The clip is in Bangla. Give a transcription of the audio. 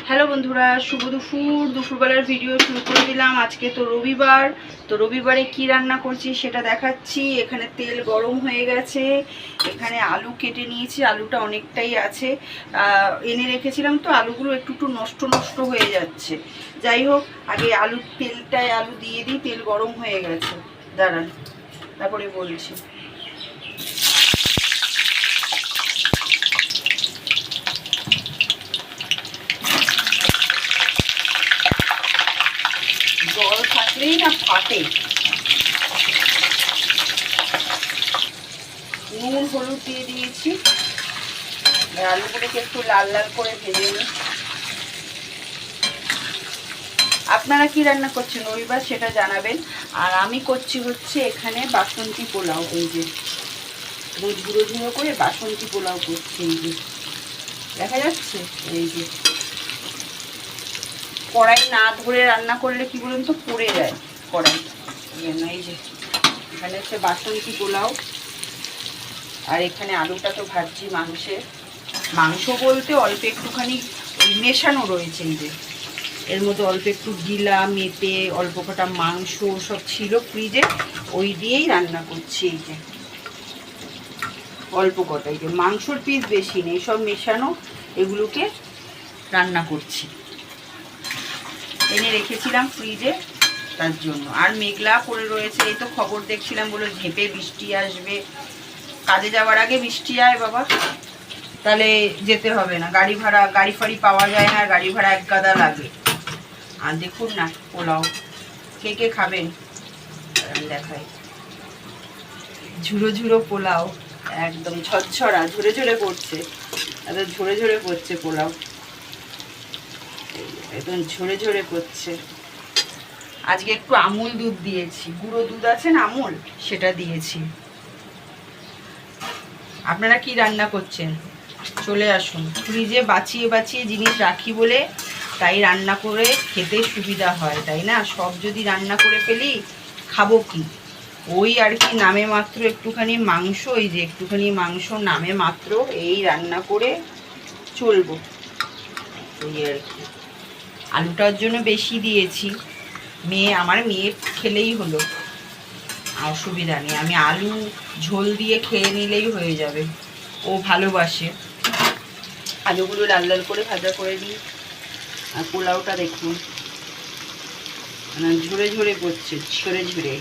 হ্যালো বন্ধুরা, শুভ দুপুরবেলার ভিডিও শুরু করে দিলাম। আজকে তো রবিবার, তো রবিবারে কি রান্না করছি সেটা দেখাচ্ছি। এখানে তেল গরম হয়ে গেছে, এখানে আলু কেটে নিয়েছি, আলুটা অনেকটাই আছে, এনে রেখেছিলাম তো আলুগুলো একটু নষ্ট হয়ে যাচ্ছে। যাই হোক, আগে তেলটায় আলু দিয়ে দিই। তেল গরম হয়ে গেছে, দাঁড়ান তারপরে বলছি। জল থাকলেই না ফাটে। নুন হলুদ দিয়ে দিয়েছি, আলুগুলোকে একটু লাল লাল করে ভেজে নিই। আপনারা কি রান্না করছেন রবিবার সেটা জানাবেন। আর আমি করছি হচ্ছে এখানে বাসন্তী পোলাও। এই যে ঝুড়ো ঝুড়ো করে বাসন্তী পোলাও করছি। এই যে দেখা যাচ্ছে, এই যে কড়াই না ধরে রান্না করলে কি বলুন তো পড়ে যায় কড়াই। এই যে এখানে হচ্ছে বাসন্তী পোলাও, আর এখানে আলুটা তো ভাজছি মাংস বলতে অল্প একটুখানি মেশানো রয়েছে। এই যে এর মধ্যে অল্প একটু গিলা মেটে অল্প কটা মাংস সব ছিল ফ্রিজে, ওই দিয়েই রান্না করছি। এই যে অল্প কটা, এই যে মাংসর পিস বেশি নেই, সব মেশানো, এগুলোকে রান্না করছি। এনে রেখেছিলাম ফ্রিজে তার জন্য। আর মেঘলা করে রয়েছে, এই তো খবর দেখছিলাম, বলে ঝেঁপে বৃষ্টি আসবে। কাজে যাওয়ার আগে বৃষ্টি আয় বাবা, তাহলে যেতে হবে না। গাড়ি ফাড়ি পাওয়া যায় না, গাড়ি ভাড়া এক গাদা লাগে। আর দেখুন না পোলাও, কে কে খাবেন দেখাই। ঝুড়ো ঝুড়ো পোলাও, একদম ঝরঝরা, ঝরে ঝরে পড়ছে, একদম ঝরে ঝরে পড়ছে পোলাও, একদম ঝরে ঝরে পড়ছে। আজকে একটু আমুল দুধ দিয়েছি, গুঁড়ো দুধ আছে না আমুল, সেটা দিয়েছি। আপনারা কি রান্না করছেন চলে আসুন। ফ্রিজে বাঁচিয়ে বাঁচিয়ে জিনিস রাখি বলে তাই রান্না করে খেতে সুবিধা হয়, তাই না? সব যদি রান্না করে ফেলি খাবো কি? ওই আর কি নামে মাত্র একটুখানি মাংস, এই যে একটুখানি মাংস নামে মাত্র, এই রান্না করে চলবো এই আর কি। আলুটার জন্য বেশি দিয়েছি, আমার মেয়ে খেলেই হলো, অসুবিধা নেই। আমি আলু ঝোল দিয়ে খেয়ে নিলেই হয়ে যাবে, ও ভালোবাসে। আলুগুলো লাল লাল করে ভাজা করে দিই। আর পোলাওটা দেখুন ঝরে ঝরে পড়ছে, ঝরে ঝরে।